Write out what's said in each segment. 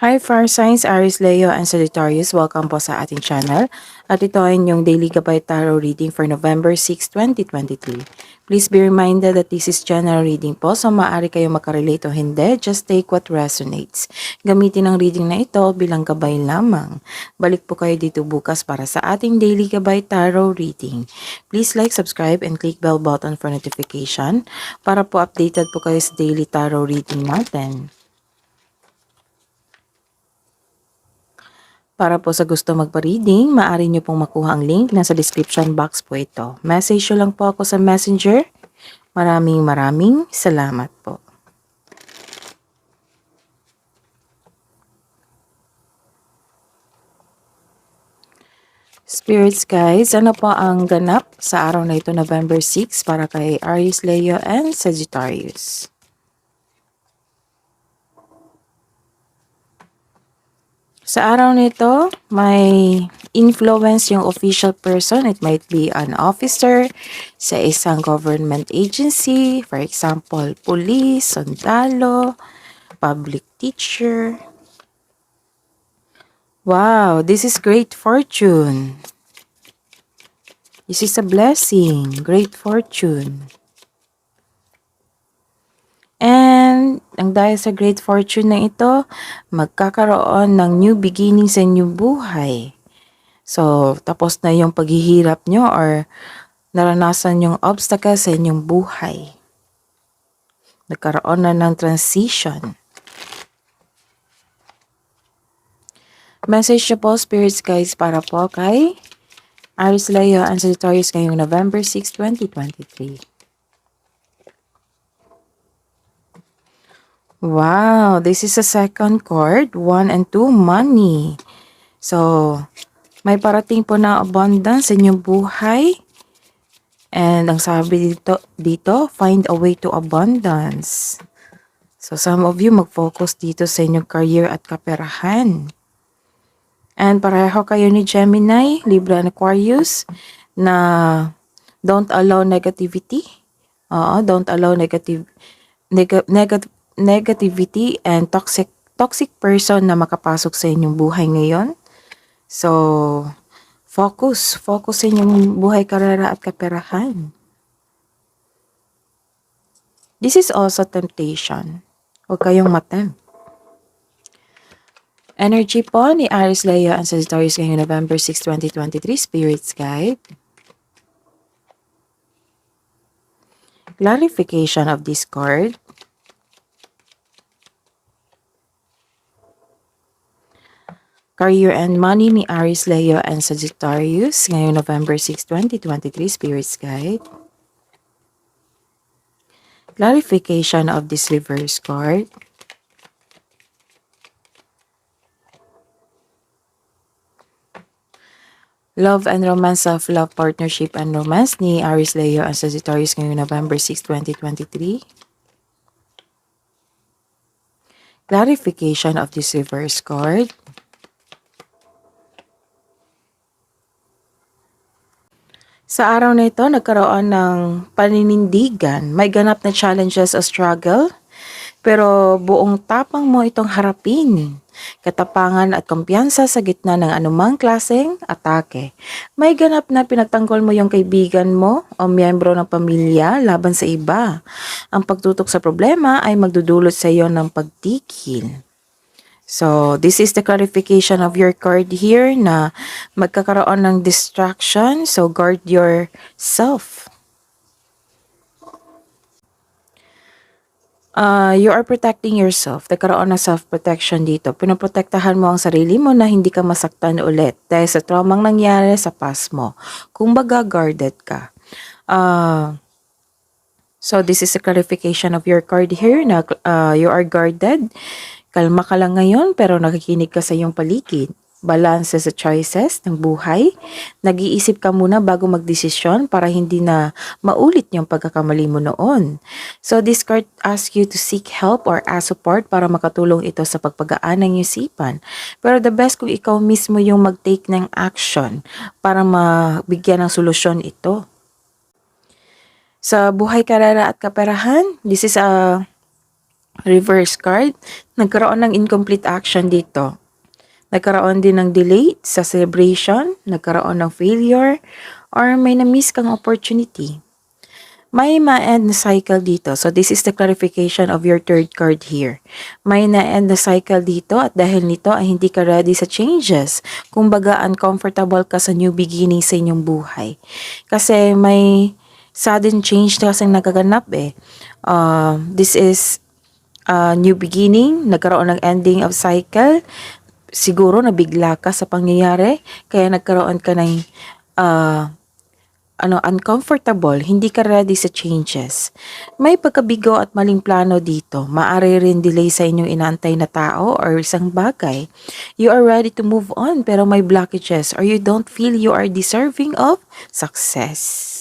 Hi Fire Signs, Aries, Leo, and Sagittarius. Welcome po sa ating channel. At ito ay inyong Daily Gabay Tarot Reading for November 6, 2023. Please be reminded that this is general reading po, so maaari kayo makarelate o hindi. Just take what resonates. Gamitin ang reading na ito bilang gabay lamang. Balik po kayo dito bukas para sa ating Daily Gabay Tarot Reading. Please like, subscribe, and click bell button for notification para po updated po kayo sa Daily Tarot Reading natin. Para po sa gusto magpa-reading, maaari nyo pong makuha ang link. Nasa description box po ito. Message nyo lang po ako sa Messenger. Maraming salamat po. Spirits guys, ano po ang ganap sa araw na ito, November 6, para kay Aries, Leo, and Sagittarius? Sa araw nito, may influence yung official person. It might be an officer sa isang government agency. For example, police, sundalo, public teacher. Wow, this is great fortune. This is a blessing. Great fortune. And ang dahil sa great fortune na ito, magkakaroon ng new beginning sa inyong buhay. So, tapos na yung paghihirap nyo or naranasan yung obstacle sa inyong buhay. Nagkaroon na ng transition. Message na po, spirits guys, para po kay Aries, Leo, and Sagittarius ngayong November 6, 2023. Wow, this is a second card, 1 and 2, money. So, may parating po na abundance sa inyong buhay. And ang sabi dito, find a way to abundance. So, some of you mag-focus dito sa inyong career at kaperahan. And pareho kayo ni Gemini, Libra, and Aquarius na don't allow negativity. Don't allow negativity and toxic person na makapasok sa inyong buhay ngayon. So, focus sa inyong buhay, karera at kaperahan. This is also temptation. Huwag kayong matempt. Energy po ni Aries, Leo, and Sagittarius ngayong November 6, 2023, Spirits Guide. Clarification of this card. Career and money ni Aries, Leo, and Sagittarius ngayong November 6, 2023, Spirits Guide. Clarification of this reverse card. Love and romance of love, partnership and romance ni Aries, Leo, and Sagittarius ngayong November 6, 2023. Clarification of this reverse card. Sa araw na ito, nagkaroon ng paninindigan. May ganap na challenges o struggle, pero buong tapang mo itong harapin. Katapangan at kumpiyansa sa gitna ng anumang klaseng atake. May ganap na pinagtanggol mo yung kaibigan mo o miyembro ng pamilya laban sa iba. Ang pagtutok sa problema ay magdudulot sa iyo ng pagtigil. So, this is the clarification of your card here na magkakaroon ng distraction. So, guard yourself. You are protecting yourself. Nagkaroon ng self-protection dito. Pinoprotektahan mo ang sarili mo na hindi ka masaktan ulit dahil sa traumang nangyari sa past mo. Kumbaga, guarded ka. So, this is a clarification of your card here na you are guarded. Kalma ka lang ngayon pero nakikinig ka sa iyong paligid. Balance sa choices ng buhay. Nag-iisip ka muna bago magdesisyon para hindi na maulit yung pagkakamali mo noon. So this card asks you to seek help or ask support para makatulong ito sa pagpagaan ng isipan. Pero the best kung ikaw mismo yung mag-take ng action para mabigyan ng solusyon ito. Sa buhay, karera at kaperahan, this is a Reverse card, nagkaroon ng incomplete action dito. Nagkaroon din ng delay sa celebration, nagkaroon ng failure, or may na-miss kang opportunity. May ma-end na cycle dito. So, this is the clarification of your third card here. May na-end na cycle dito at dahil nito ay hindi ka ready sa changes. Kumbaga, uncomfortable ka sa new beginning sa inyong buhay. Kasi may sudden change na kasing nagaganap eh. This is a new beginning, nagkaroon ng ending of cycle. Siguro nabigla ka sa pangyayari, kaya nagkaroon ka ng uncomfortable, hindi ka ready sa changes. May pagkabigo at maling plano dito. Maaari rin delay sa inyong inaantay na tao or isang bagay. You are ready to move on pero may blockages or you don't feel you are deserving of success.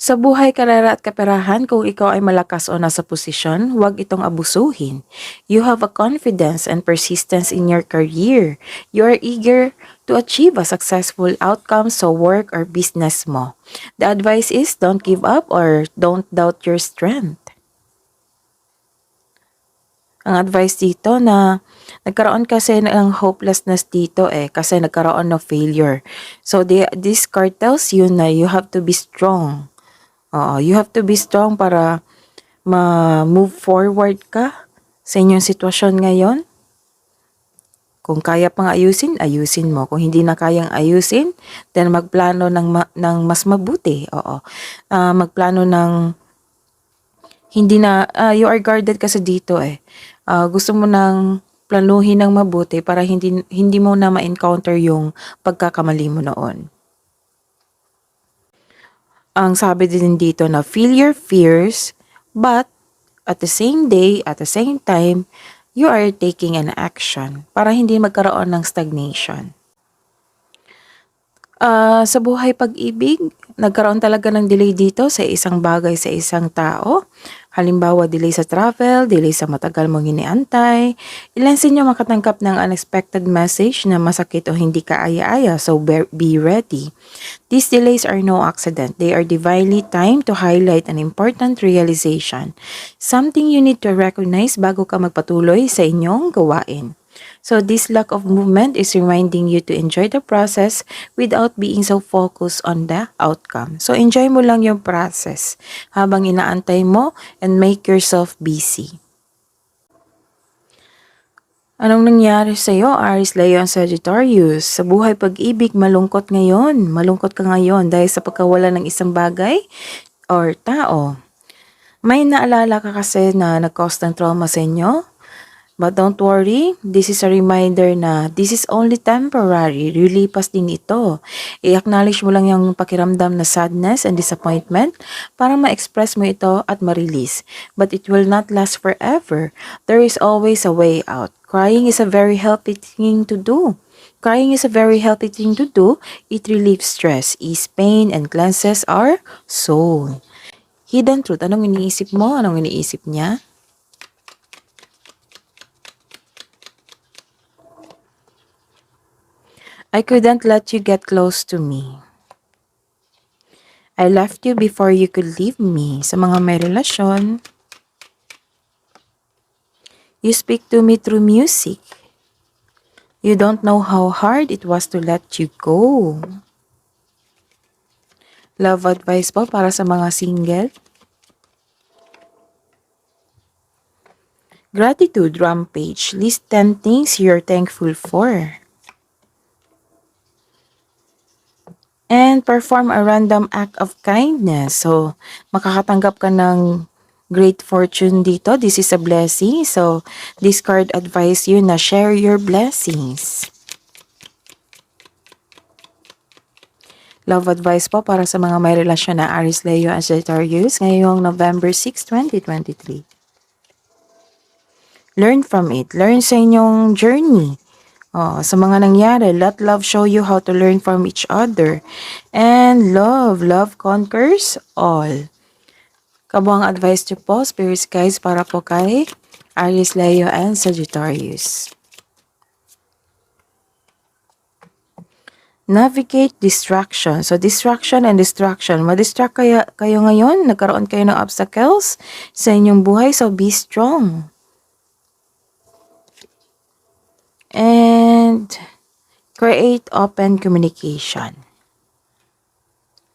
Sa buhay, karera at kaperahan, kung ikaw ay malakas o nasa posisyon, huwag itong abusuhin. You have a confidence and persistence in your career. You are eager to achieve a successful outcome sa work or business mo. The advice is don't give up or don't doubt your strength. Ang advice dito na nagkaroon kasi ng hopelessness dito kasi nagkaroon ng failure. So this card tells you na you have to be strong. You have to be strong para ma-move forward ka sa inyong sitwasyon ngayon. Kung kaya pang ayusin, ayusin mo. Kung hindi na kayang ayusin, then magplano ng mas mabuti. Magplano ng hindi na, you are guarded kasi dito gusto mo nang planuhin ng mabuti para hindi mo na ma-encounter yung pagkakamali mo noon. Ang sabi din dito na feel your fears, but at the same time, you are taking an action para hindi magkaroon ng stagnation. Sa buhay pag-ibig, nagkaroon talaga ng delay dito sa isang bagay sa isang tao. Halimbawa, delay sa travel, delay sa matagal mong iniantay. Ilan sa inyo makatanggap ng unexpected message na masakit o hindi ka aya-aya, so be ready. These delays are no accident. They are divinely timed to highlight an important realization. Something you need to recognize bago ka magpatuloy sa inyong gawain. So this lack of movement is reminding you to enjoy the process without being so focused on the outcome. So enjoy mo lang yung process habang inaantay mo and make yourself busy. Anong nangyari sa iyo, Aries, Leo, and Sagittarius? Sa buhay pag-ibig, malungkot ngayon. Malungkot ka ngayon dahil sa pagkawala ng isang bagay or tao. May naalala ka kasi na nag-cause ng trauma sa inyo? But don't worry, this is a reminder na this is only temporary. Lilipas din ito. I-acknowledge mo lang yung pakiramdam na sadness and disappointment para ma-express mo ito at ma-release. But it will not last forever. There is always a way out. Crying is a very healthy thing to do. Crying is a very healthy thing to do. It relieves stress, ease pain, and cleanses our soul. Hidden truth. Anong iniisip mo? Anong iniisip niya? I couldn't let you get close to me. I left you before you could leave me. Sa mga may relasyon, you speak to me through music. You don't know how hard it was to let you go. Love advice po para sa mga single. Gratitude rampage. List 10 things you're thankful for. And perform a random act of kindness. So, makakatanggap ka ng great fortune dito. This is a blessing. So, this card advise you na share your blessings. Love advice po para sa mga may relasyon na Aries, Leo, and Sagittarius ngayong November 6, 2023. Learn from it. Learn sa inyong journey. Sa mga nangyari, let love show you how to learn from each other. And love conquers all. Kabuang advice niyo po, spirits guys, para po kay Aries, Leo, and Sagittarius. Navigate distraction. So, distraction and distraction. Ma-distract kayo ngayon. Nagkaroon kayo ng obstacles sa inyong buhay. So, be strong. And create open communication.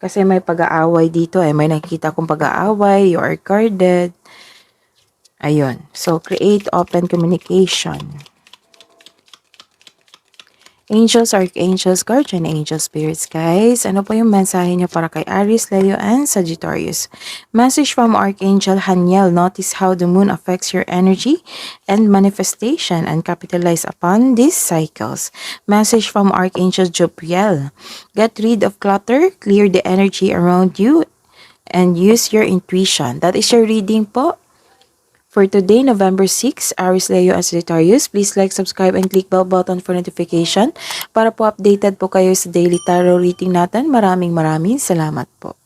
Kasi may pag-aaway dito eh. May nakikita kong pag-aaway. You are guarded. Ayun. So, create open communication. Angels, Archangels, Guardian Angel Spirits, guys. Ano po yung mensahe niyo para kay Aries, Leo, and Sagittarius? Message from Archangel Haniel. Notice how the moon affects your energy and manifestation and capitalize upon these cycles. Message from Archangel Jobriel. Get rid of clutter, clear the energy around you, and use your intuition. That is your reading po. For today, November 6, Aries, Leo, and Sagittarius, please like, subscribe, and click bell button for notification para po updated po kayo sa daily tarot reading natin. Maraming salamat po.